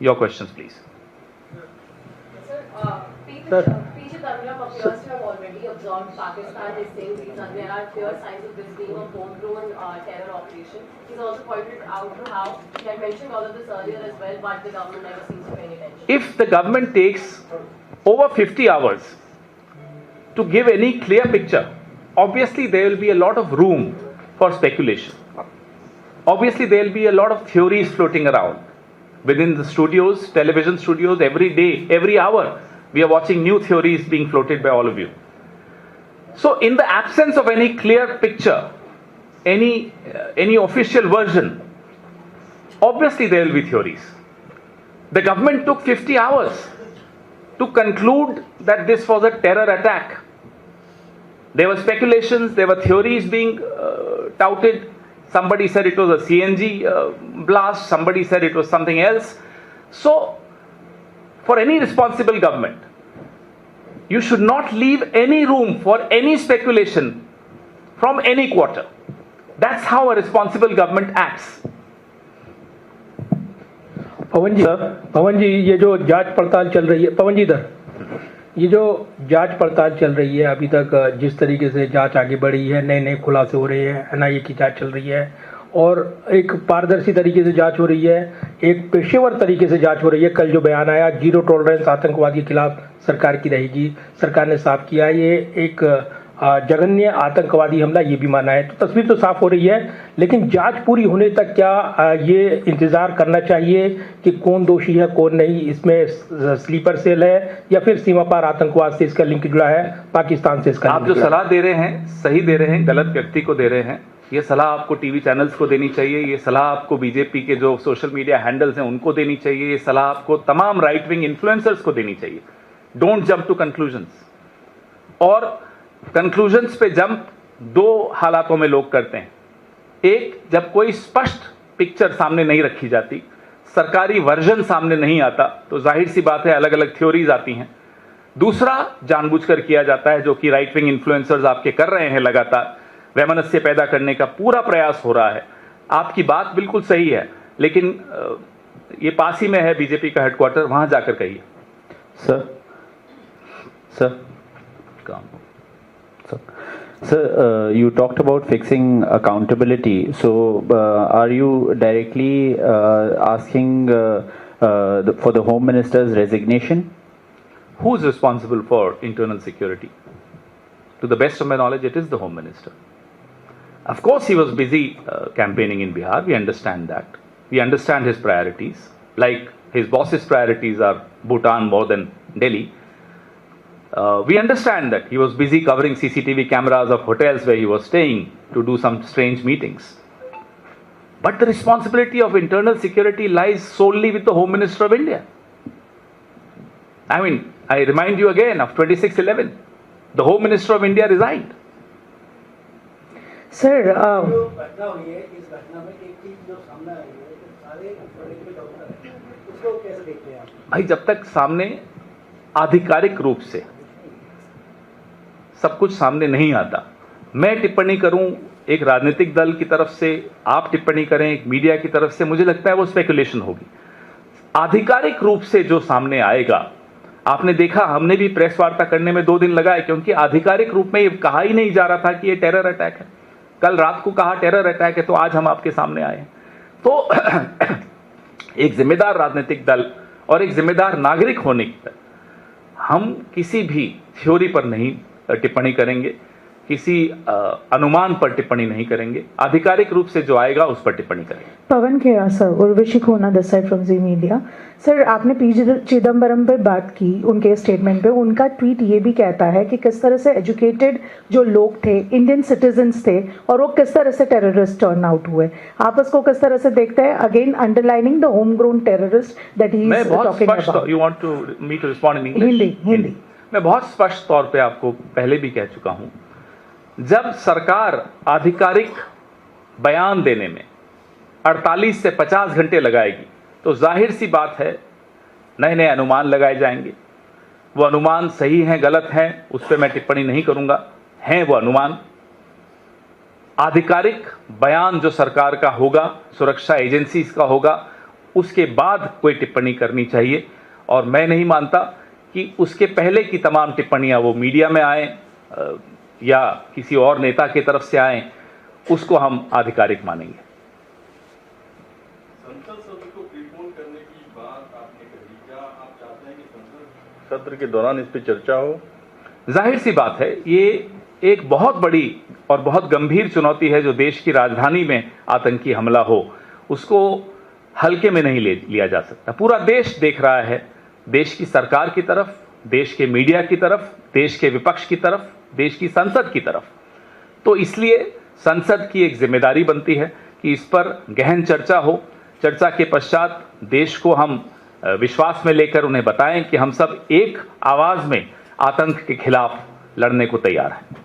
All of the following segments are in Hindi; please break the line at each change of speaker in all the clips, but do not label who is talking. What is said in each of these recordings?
Your questions, please.
Sir, PJ Dharamram appears to have already absorbed Pakistan. Is saying there are clear signs of this being a homegrown terror operation. He's also pointed out to how he had mentioned all of this earlier as well, but the government never seems to pay any attention.
If the government takes over 50 hours to give any clear picture, obviously there will be a lot of room for speculation. Obviously there will be a lot of theories floating around within the studios, television studios. Every day, every hour, we are watching new theories being floated by all of you. So in the absence of any clear picture, any official version, obviously there will be theories. The government took 50 hours to conclude that this was a terror attack. There were speculations, there were theories being touted. Somebody said it was a CNG blast, somebody said it was something else. So, for any responsible government, you should not leave any room for any speculation from any quarter. That's how a responsible government acts.
पवन जी ये जो जांच पड़ताल चल रही है, पवन जी इधर, ये जो जांच पड़ताल चल रही है अभी तक जिस तरीके से जांच आगे बढ़ी है, नए नए खुलासे हो रहे हैं, एनआईए की जांच चल रही है और एक पारदर्शी तरीके से जांच हो रही है, एक पेशेवर तरीके से जांच हो रही है। कल जो बयान आया, जीरो टॉलरेंस आतंकवाद के खिलाफ सरकार की रहेगी, सरकार ने साफ किया ये एक जघन्य आतंकवादी हमला, ये भी माना है। तो तस्वीर तो साफ हो रही है, लेकिन जांच पूरी होने तक क्या ये इंतजार करना चाहिए कि कौन दोषी है कौन नहीं, इसमें स्लीपर सेल है या फिर सीमा पार आतंकवाद से इसका लिंक जुड़ा है, पाकिस्तान से इसका?
आप जो सलाह दे रहे हैं सही दे रहे हैं, गलत व्यक्ति को दे रहे हैं। ये सलाह आपको टीवी चैनल्स को देनी चाहिए, ये सलाह आपको बीजेपी के जो सोशल मीडिया हैंडल्स हैं उनको देनी चाहिए, ये सलाह आपको तमाम राइट विंग इन्फ्लुएंसर्स को देनी चाहिए। Don't jump to conclusions. और कंक्लूजन्स पे जंप दो हालातों में लोग करते हैं। एक, जब कोई स्पष्ट पिक्चर सामने नहीं रखी जाती, सरकारी वर्जन सामने नहीं आता, तो जाहिर सी बात है अलग अलग थ्योरीज आती हैं। दूसरा, जानबूझकर किया जाता है, जो कि राइट विंग इन्फ्लुएंसर्स आपके कर रहे हैं, लगातार वैमनस्य पैदा करने का पूरा प्रयास हो रहा है। आपकी बात बिल्कुल सही है, लेकिन ये पास ही में है बीजेपी का हेडक्वार्टर, वहां जाकर कहिए।
Sir Sir, you talked about fixing accountability. So, are you directly asking for the Home Minister's resignation?
Who is responsible for internal security? To the best of my knowledge, it is the Home Minister. Of course, he was busy campaigning in Bihar. We understand that. We understand his priorities. Like his boss's priorities are Bhutan more than Delhi. We understand that he was busy covering CCTV cameras of hotels where he was staying to do some strange meetings. But the responsibility of internal security lies solely with the Home Minister of India. I mean, I remind you again of 26/11. The Home Minister of India resigned.
Sir,
भाई, जब तक सामने आधिकारिक रूप से सब कुछ सामने नहीं आता, मैं टिप्पणी करूं एक राजनीतिक दल की तरफ से, आप टिप्पणी करें एक मीडिया की तरफ से, मुझे लगता है वो स्पेकुलेशन होगी। आधिकारिक रूप से जो सामने आएगा, आपने देखा हमने भी प्रेस वार्ता करने में 2 दिन लगाए, क्योंकि आधिकारिक रूप में ये कहा ही नहीं जा रहा था कि ये टेरर अटैक है। कल रात को कहा टेरर अटैक है, तो आज हम आपके सामने आए हैं। तो एक जिम्मेदार राजनीतिक दल और एक जिम्मेदार नागरिक होने की तरह हम किसी भी थ्योरी पर नहीं टिप्पणी करेंगे, किसी अनुमान पर टिप्पणी नहीं करेंगे। आधिकारिक रूप से जो आएगा उस पर टिप्पणी करेंगे।
Pawan Khera sir, Urvashi Khona this side from Zee Media. Sir, आपने पी चिदम्बरम पे बात की, उनके स्टेटमेंट पे उनका ट्वीट ये भी कहता है कि किस तरह से एजुकेटेड जो लोग थे, इंडियन सिटीजन्स थे, और वो किस तरह से टेररिस्ट टर्न आउट हुए। आप उसको किस तरह से देखते हैं? Again underlining the home grown terrorist that he is talking about.
You want to me to respond in English?
Hindi.
मैं बहुत स्पष्ट तौर पे आपको पहले भी कह चुका हूं, जब सरकार आधिकारिक बयान देने में 48 से 50 घंटे लगाएगी, तो जाहिर सी बात है नए नए अनुमान लगाए जाएंगे। वो अनुमान सही हैं गलत हैं उस पर मैं टिप्पणी नहीं करूंगा, हैं वो अनुमान। आधिकारिक बयान जो सरकार का होगा, सुरक्षा एजेंसीज का होगा, उसके बाद कोई टिप्पणी करनी चाहिए। और मैं नहीं मानता कि उसके पहले की तमाम टिप्पणियां वो मीडिया में आए या किसी और नेता की तरफ से आए, उसको हम आधिकारिक मानेंगे।
संसद सत्र को प्रीपोन करने की बात आपने कही, क्या आप चाहते हैं कि संसद सत्र के दौरान इस पर चर्चा हो?
जाहिर सी बात है, ये एक बहुत बड़ी और बहुत गंभीर चुनौती है। जो देश की राजधानी में आतंकी हमला हो, उसको हल्के में नहीं लिया जा सकता। पूरा देश देख रहा है, देश की सरकार की तरफ, देश के मीडिया की तरफ, देश के विपक्ष की तरफ, देश की संसद की तरफ। तो इसलिए संसद की एक जिम्मेदारी बनती है कि इस पर गहन चर्चा हो। चर्चा के पश्चात देश को हम विश्वास में लेकर उन्हें बताएं कि हम सब एक आवाज में आतंक के खिलाफ लड़ने को तैयार हैं।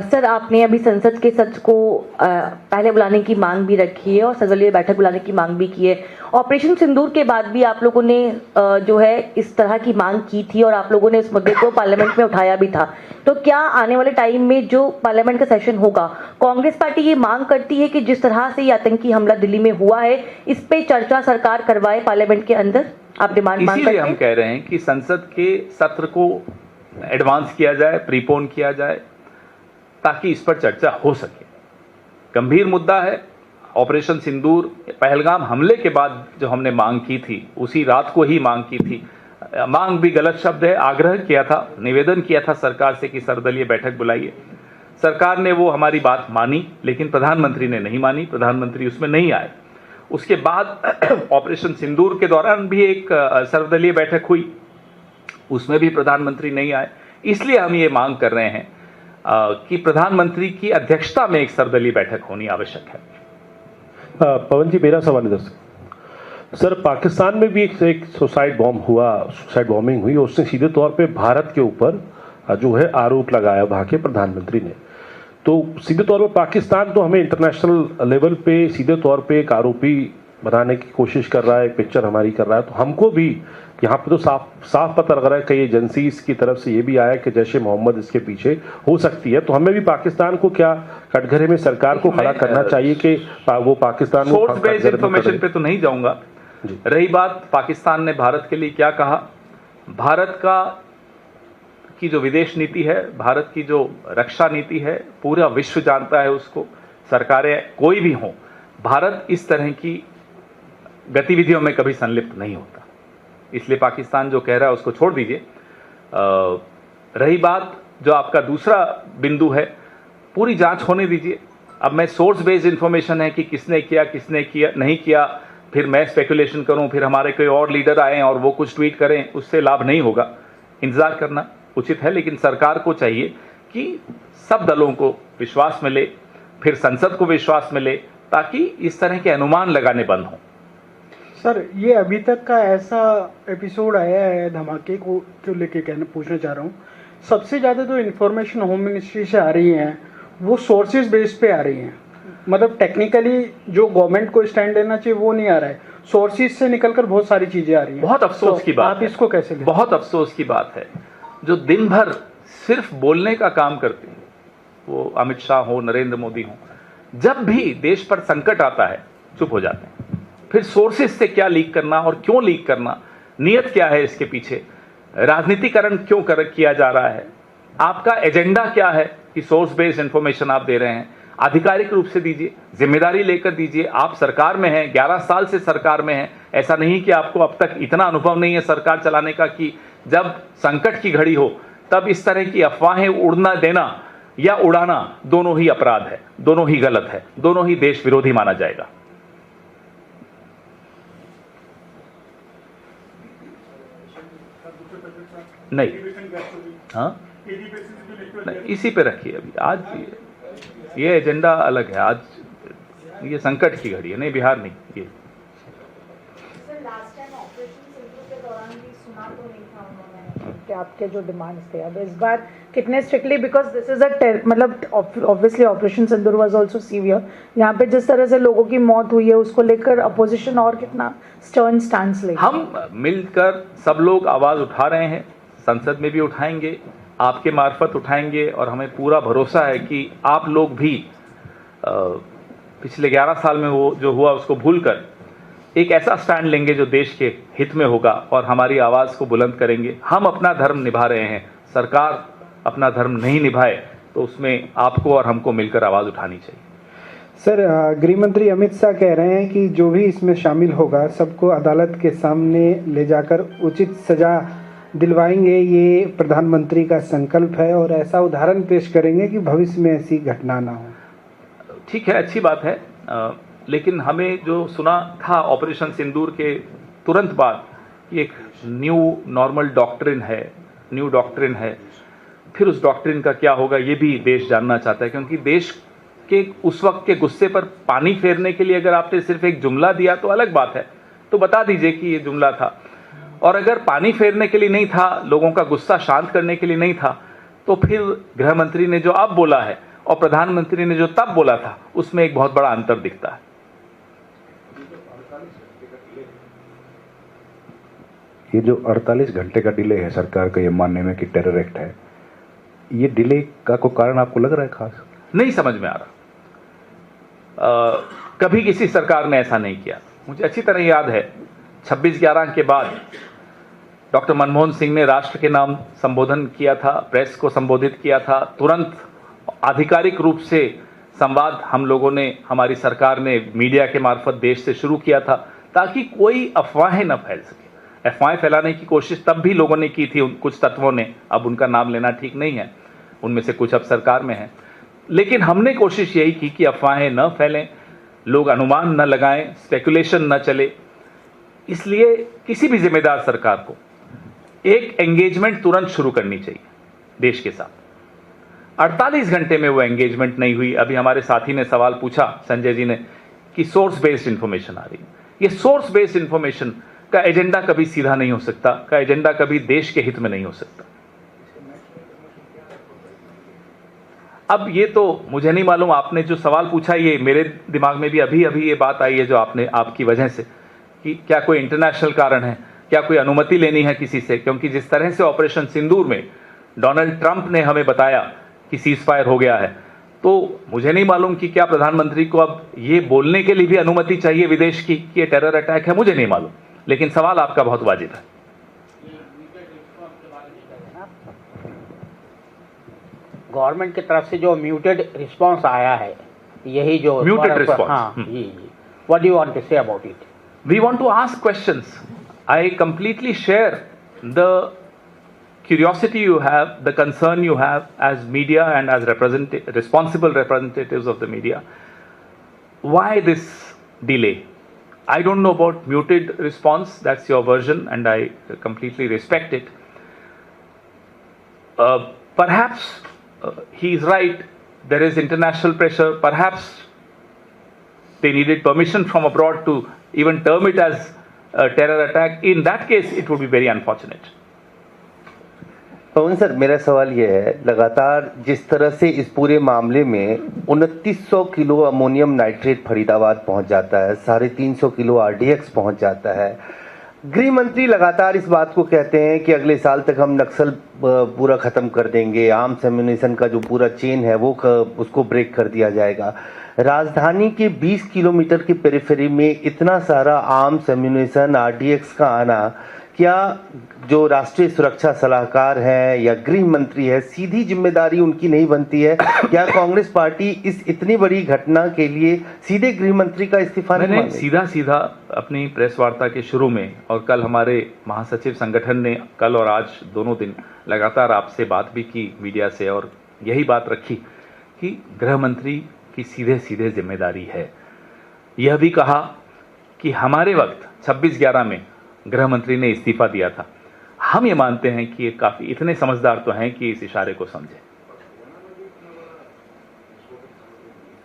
सर, आपने अभी संसद के सत्र को पहले बुलाने की मांग भी रखी है और सर्वदलीय बैठक बुलाने की मांग भी की है। ऑपरेशन सिंदूर के बाद भी आप लोगों ने जो है इस तरह की मांग की थी और आप लोगों ने इस मुद्दे को पार्लियामेंट में उठाया भी था। तो क्या आने वाले टाइम में जो पार्लियामेंट का सेशन होगा, कांग्रेस पार्टी ये मांग करती है कि जिस तरह से ये आतंकी हमला दिल्ली में हुआ है, इस पे चर्चा सरकार करवाए पार्लियामेंट के अंदर? आप डिमांड मांग करते हैं?
हम कह रहे हैं कि संसद के सत्र को एडवांस किया जाए, प्रीपोन किया जाए, ताकि इस पर चर्चा हो सके। गंभीर मुद्दा है। ऑपरेशन सिंदूर, पहलगाम हमले के बाद जो हमने मांग की थी, उसी रात को ही मांग की थी। मांग भी गलत शब्द है, आग्रह किया था, निवेदन किया था सरकार से कि सर्वदलीय बैठक बुलाइए। सरकार ने वो हमारी बात मानी, लेकिन प्रधानमंत्री ने नहीं मानी, प्रधानमंत्री उसमें नहीं आए। उसके बाद ऑपरेशन सिंदूर के दौरान भी एक सर्वदलीय बैठक हुई, उसमें भी प्रधानमंत्री नहीं आए। इसलिए हम ये मांग कर रहे हैं कि प्रधानमंत्री की अध्यक्षता में एक सर्वदलीय बैठक होनी आवश्यक है।
पवन जी, मेरा सवाल है सर, पाकिस्तान में भी एक सुसाइड बॉम्बिंग हुई, उसने सीधे तौर पे भारत के ऊपर जो है आरोप लगाया वहाँ के प्रधानमंत्री ने। तो सीधे तौर पे पाकिस्तान तो हमें इंटरनेशनल लेवल पे सीधे तौर पे एक आरोपी बनाने की कोशिश कर रहा है, पिक्चर हमारी कर रहा है। तो हमको भी यहाँ पे तो साफ पता लग रहा है, कई एजेंसीज की तरफ से ये भी आया कि जैश ए मोहम्मद इसके पीछे हो सकती है। तो हमें भी पाकिस्तान को क्या कटघरे में सरकार को खड़ा करना चाहिए कि वो पाकिस्तान
सोर्स बेस्ड इंफॉर्मेशन पे तो नहीं जाऊंगा। रही बात पाकिस्तान ने भारत के लिए क्या कहा, भारत की जो विदेश नीति है, भारत की जो रक्षा नीति है, पूरा विश्व जानता है उसको। सरकारें कोई भी हों, भारत इस तरह की गतिविधियों में कभी संलिप्त नहीं होता। इसलिए पाकिस्तान जो कह रहा है उसको छोड़ दीजिए। रही बात जो आपका दूसरा बिंदु है, पूरी जांच होने दीजिए। अब मैं सोर्स बेस्ड इंफॉर्मेशन है कि किसने किया नहीं किया, फिर मैं स्पेकुलेशन करूं, फिर हमारे कोई और लीडर आए और वो कुछ ट्वीट करें, उससे लाभ नहीं होगा। इंतजार करना उचित है, लेकिन सरकार को चाहिए कि सब दलों को विश्वास मिले, फिर संसद को विश्वास मिले, ताकि इस तरह के अनुमान लगाने बंद हों।
सर, ये अभी तक का ऐसा एपिसोड आया है धमाके को लेके पूछना चाह रहा हूँ। सबसे ज़्यादा जो इन्फॉर्मेशन होम मिनिस्ट्री से आ रही है वो सोर्सेज बेस पे आ रही हैं। मतलब टेक्निकली जो गवर्नमेंट को स्टैंड लेना चाहिए वो नहीं आ रहा है, सोर्सेज से निकलकर बहुत सारी चीज़ें आ रही हैं।
बहुत अफसोस की बात
आप इसको कैसे लेते हैं?
बहुत अफसोस की बात है। जो दिन भर सिर्फ बोलने का काम करते हैं, वो अमित शाह हो, नरेंद्र मोदी हो, जब भी देश पर संकट आता है चुप हो जाते हैं। फिर सोर्सेज से क्या लीक करना और क्यों लीक करना, नियत क्या है इसके पीछे, राजनीतिकरण क्यों किया जा रहा है, आपका एजेंडा क्या है कि सोर्स बेस्ड इंफॉर्मेशन आप दे रहे हैं, आधिकारिक रूप से दीजिए, जिम्मेदारी लेकर दीजिए। आप सरकार में हैं, 11 साल से सरकार में हैं। ऐसा नहीं कि आपको अब तक इतना अनुभव नहीं है सरकार चलाने का कि जब संकट की घड़ी हो तब इस तरह की अफवाहें उड़ना देना या उड़ाना दोनों ही अपराध है, दोनों ही गलत है, दोनों ही देश विरोधी माना जाएगा। नहीं, हाँ नहीं, इसी पे रखिए अभी। आज ये एजेंडा अलग है, आज ये संकट की घड़ी है। नहीं, बिहार नहीं, ये
कि आपके जो डिमांड्स थे, अब इस बार कितने स्ट्रिक्टली, बिकॉज दिस इज मतलब obviously operation Sindoor was also severe. यहाँ पे जिस तरह से लोगों की मौत हुई है उसको लेकर अपोजिशन और कितना स्टर्न स्टैंड लेगा।
हम मिलकर सब लोग आवाज उठा रहे हैं, संसद में भी उठाएंगे, आपके मार्फत उठाएंगे, और हमें पूरा भरोसा है कि आप लोग भी पिछले 11 साल में वो जो हुआ उसको भूलकर एक ऐसा स्टैंड लेंगे जो देश के हित में होगा और हमारी आवाज़ को बुलंद करेंगे। हम अपना धर्म निभा रहे हैं, सरकार अपना धर्म नहीं निभाए तो उसमें आपको और हमको मिलकर आवाज़ उठानी चाहिए।
सर, गृह मंत्री अमित शाह कह रहे हैं कि जो भी इसमें शामिल होगा सबको अदालत के सामने ले जाकर उचित सजा दिलवाएंगे। ये प्रधानमंत्री का संकल्प है और ऐसा उदाहरण पेश करेंगे कि भविष्य में ऐसी घटना ना हो।
ठीक है, अच्छी बात है, लेकिन हमें जो सुना था ऑपरेशन सिंदूर के तुरंत बाद, एक न्यू नॉर्मल डॉक्ट्रिन है, न्यू डॉक्ट्रिन है। फिर उस डॉक्ट्रिन का क्या होगा ये भी देश जानना चाहता है, क्योंकि देश के उस वक्त के गुस्से पर पानी फेरने के लिए अगर आपने सिर्फ एक जुमला दिया तो अलग बात है, तो बता दीजिए कि ये जुमला था। और अगर पानी फेरने के लिए नहीं था, लोगों का गुस्सा शांत करने के लिए नहीं था, तो फिर गृह मंत्री ने जो अब बोला है और प्रधानमंत्री ने जो तब बोला था उसमें एक बहुत बड़ा अंतर दिखता है।
ये जो 48 घंटे का डिले है सरकार का ये मानने में कि टेरर एक्ट है, ये डिले का कोई कारण आपको लग रहा है खास?
नहीं समझ में आ रहा। कभी किसी सरकार ने ऐसा नहीं किया। मुझे अच्छी तरह याद है 26/11 के बाद डॉक्टर मनमोहन सिंह ने राष्ट्र के नाम संबोधन किया था, प्रेस को संबोधित किया था, तुरंत आधिकारिक रूप से संवाद हम लोगों ने, हमारी सरकार ने मीडिया के मार्फत देश से शुरू किया था ताकि कोई अफवाहें न फैल सके। अफवाहें फैलाने की कोशिश तब भी लोगों ने की थी, कुछ तत्वों ने, अब उनका नाम लेना ठीक नहीं है, उनमें से कुछ अब सरकार में है, लेकिन हमने कोशिश यही की कि अफवाहें न फैलें, लोग अनुमान न लगाएं, स्पेकुलेशन न चले। इसलिए किसी भी जिम्मेदार सरकार को एक एंगेजमेंट तुरंत शुरू करनी चाहिए देश के साथ। 48 घंटे में वो एंगेजमेंट नहीं हुई। अभी हमारे साथी ने सवाल पूछा, संजय जी ने, कि सोर्स बेस्ड इंफॉर्मेशन आ रही है। ये सोर्स बेस्ड इंफॉर्मेशन का एजेंडा कभी सीधा नहीं हो सकता, का एजेंडा कभी देश के हित में नहीं हो सकता। अब ये तो मुझे नहीं मालूम, आपने जो सवाल पूछा ये मेरे दिमाग में भी अभी अभी ये बात आई है जो आपने, आपकी वजह से, कि क्या कोई इंटरनेशनल कारण है, क्या कोई अनुमति लेनी है किसी से, क्योंकि जिस तरह से ऑपरेशन सिंदूर में डोनाल्ड ट्रंप ने हमें बताया कि सीज फायर हो गया है, तो मुझे नहीं मालूम कि क्या प्रधानमंत्री को अब ये बोलने के लिए भी अनुमति चाहिए विदेश की कि ये टेरर अटैक है, मुझे नहीं मालूम, लेकिन सवाल आपका बहुत वाजिब है।
गवर्नमेंट की तरफ से जो म्यूटेड रिस्पांस आया है, यही जो
म्यूटेड रिस्पांस,
हाँ जी, what do you want to say about it?
We want to ask questions. I completely share the curiosity you have, the concern you have as media and as responsible representatives of the media. Why this delay? I don't know about muted response, that's your version and I completely respect it. Perhaps he is right, there is international pressure, perhaps they needed permission from abroad to even term it as a terror attack. In that case, it would be very unfortunate.
Pawan sir, मेरा सवाल ये है, लगातार जिस तरह से इस पूरे मामले में 2900 किलो अमोनियम नाइट्रेट फरीदाबाद पहुंच जाता है, 350 किलो RDX पहुंच जाता है, गृह मंत्री लगातार इस बात को कहते हैं कि अगले साल तक हम नक्सल पूरा ख़त्म कर देंगे, आर्म्स एम्यूनिशन का जो पूरा चेन है वो उसको ब्रेक कर दिया जाएगा। राजधानी के 20 किलोमीटर की पेरिफेरी में इतना सारा आर्म्स एम्यूनिशन RDX का आना, क्या जो राष्ट्रीय सुरक्षा सलाहकार हैं या गृह मंत्री है, सीधी जिम्मेदारी उनकी नहीं बनती है? क्या कांग्रेस पार्टी इस इतनी बड़ी घटना के लिए सीधे गृह मंत्री का इस्तीफा नहीं मांगे?
सीधा सीधा अपनी प्रेस वार्ता के शुरू में और कल हमारे महासचिव संगठन ने कल और आज दोनों दिन लगातार आपसे बात भी की मीडिया से, और यही बात रखी कि गृह मंत्री की सीधे सीधे जिम्मेदारी है। यह भी कहा कि हमारे वक्त 26/11 में गृह मंत्री ने इस्तीफा दिया था। हम ये मानते हैं कि ये काफी इतने समझदार तो हैं कि इस इशारे को समझे।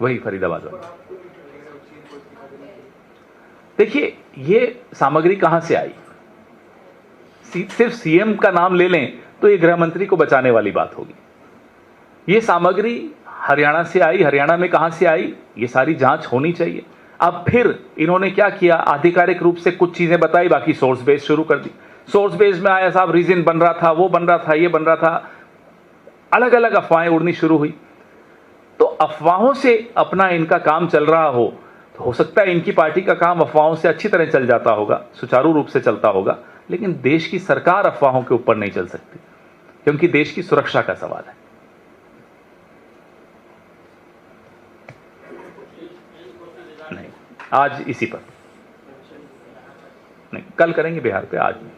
वही फरीदाबाद वाला। देखिए, ये सामग्री कहां से आई? सिर्फ सीएम का नाम ले लें तो ये गृह मंत्री को बचाने वाली बात होगी। ये सामग्री हरियाणा से आई, हरियाणा में कहां से आई, ये सारी जांच होनी चाहिए। अब फिर इन्होंने क्या किया, आधिकारिक रूप से कुछ चीजें बताई, बाकी सोर्स बेस शुरू कर दी। सोर्स बेस में आया साहब रीजन बन रहा था, वो बन रहा था, ये बन रहा था, अलग अलग अफवाहें उड़नी शुरू हुई। तो अफवाहों से अपना इनका काम चल रहा हो तो हो सकता है इनकी पार्टी का काम अफवाहों से अच्छी तरह चल जाता होगा, सुचारू रूप से चलता होगा, लेकिन देश की सरकार अफवाहों के ऊपर नहीं चल सकती, क्योंकि देश की सुरक्षा का सवाल है। नहीं, आज इसी पर नहीं, कल करेंगे बिहार पे, आज नहीं।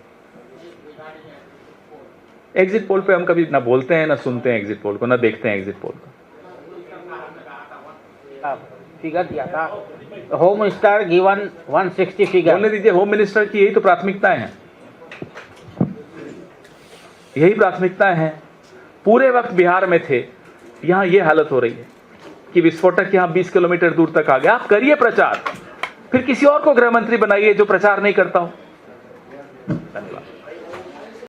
एग्जिट पोल पे हम कभी ना बोलते हैं, ना सुनते हैं एग्जिट पोल को, ना देखते हैं एग्जिट पोल को।
फिगर दिया था, होम मिनिस्टर गिवन 160 फिगर।
बोलने दीजिए, होम मिनिस्टर की यही तो प्राथमिकताएं हैं, यही प्राथमिकताएं हैं। पूरे वक्त बिहार में थे, यहां ये हालत हो रही है कि विस्फोटक यहां 20 किलोमीटर दूर तक आ गया। आप करिए प्रचार, फिर किसी और को गृह मंत्री बनाइए जो प्रचार नहीं करता हो। धन्यवाद।